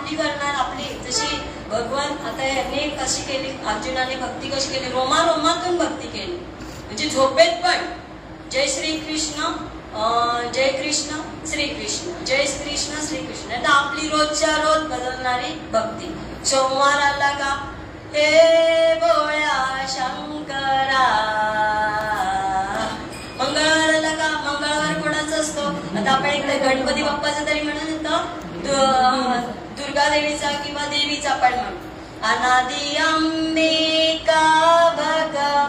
आपली करणार, आपली जशी भगवान आता यांनी कशी केली, अर्जुनाने भक्ती कशी केली, रोमातून भक्ती केली, म्हणजे झोपेत पण जय श्री कृष्ण, जय कृष्ण श्री कृष्ण, जय कृष्ण श्री कृष्ण. आता आपली रोजच्या रोज बदलणारी भक्ती. सोमवार आला का हे बोळ्या शंकरा, मंगळवार आला का मंगळवार कोणाचा असतो, आता आपण इकडे गणपती बाप्पाचा तरी म्हणत होतो, दुर्गा देवीचा किंवा देवीचा पण म्हणतो. अनादि अंबिका भगवती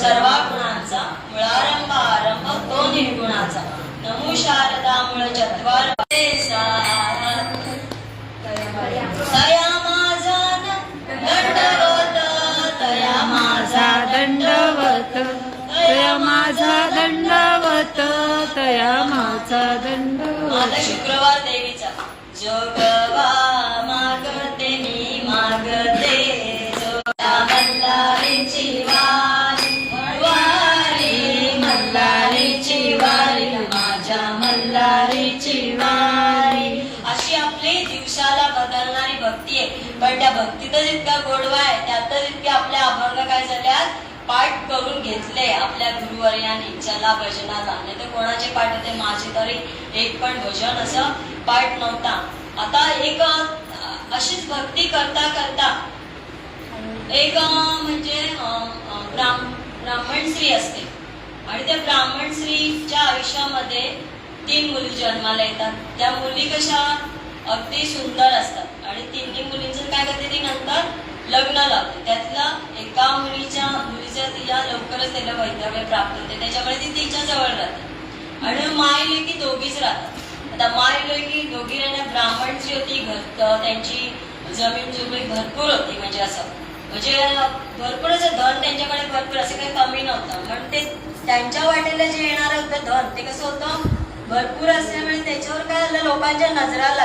सर्वा गुणांचा मुळारंभ आरंभ तो निर्गुणाचा. नमो शारदा मूळ चत्वार तया माझा दंडवत, तया माझा दंडवत, तया माझा दंडवत, तया माझा दंडवत. आता शुक्रवार देवीचा. जोगवा मागते मी मागते, जोगा मल्हारीची माझ्या मल्हारीची वारी. अशी आपली दिवसाला बदलणारी भक्ती आहे. पण त्या भक्तीतच इतका गोडवा आहे, त्यातच इतके आपल्या अभंग काय झाल्यात, पाठ करून घेतले आपल्या गुरुवर्यांनी. चला भजनाला, नाही तर कोणाचे पाठ होते, माझे तरी एक पण भजन असं पाठ नव्हता. आता एक अशीच भक्ती करता करता एक म्हणजे ब्राह्मण स्त्री असते आणि त्या ब्राह्मण स्त्रीच्या आयुष्यामध्ये 3 मुली जन्माला येतात. त्या मुली कशा अगदी सुंदर असतात आणि 3 मुलींचं काय करते, ती नंतर लग्न लावते. त्यातला एका मुलीचं तिला लवकरच त्याला वैधव्य प्राप्त होते, त्याच्यामुळे ती तिच्या जवळ राहते आणि माय लेकी दोघीच राहतात. आता माय लेकी दोघी राहण्या ब्राह्मण जी होती त्यांची जमीन जुमी भरपूर होती, म्हणजे असं म्हणजे भरपूरच धन त्यांच्याकडे भरपूर, असं काही कमी नव्हतं. पण ते त्यांच्या वाटेला जे येणार होतं धन ते कसं होतं, भरपूर असल्यामुळे त्याच्यावर काय लोकांच्या नजरा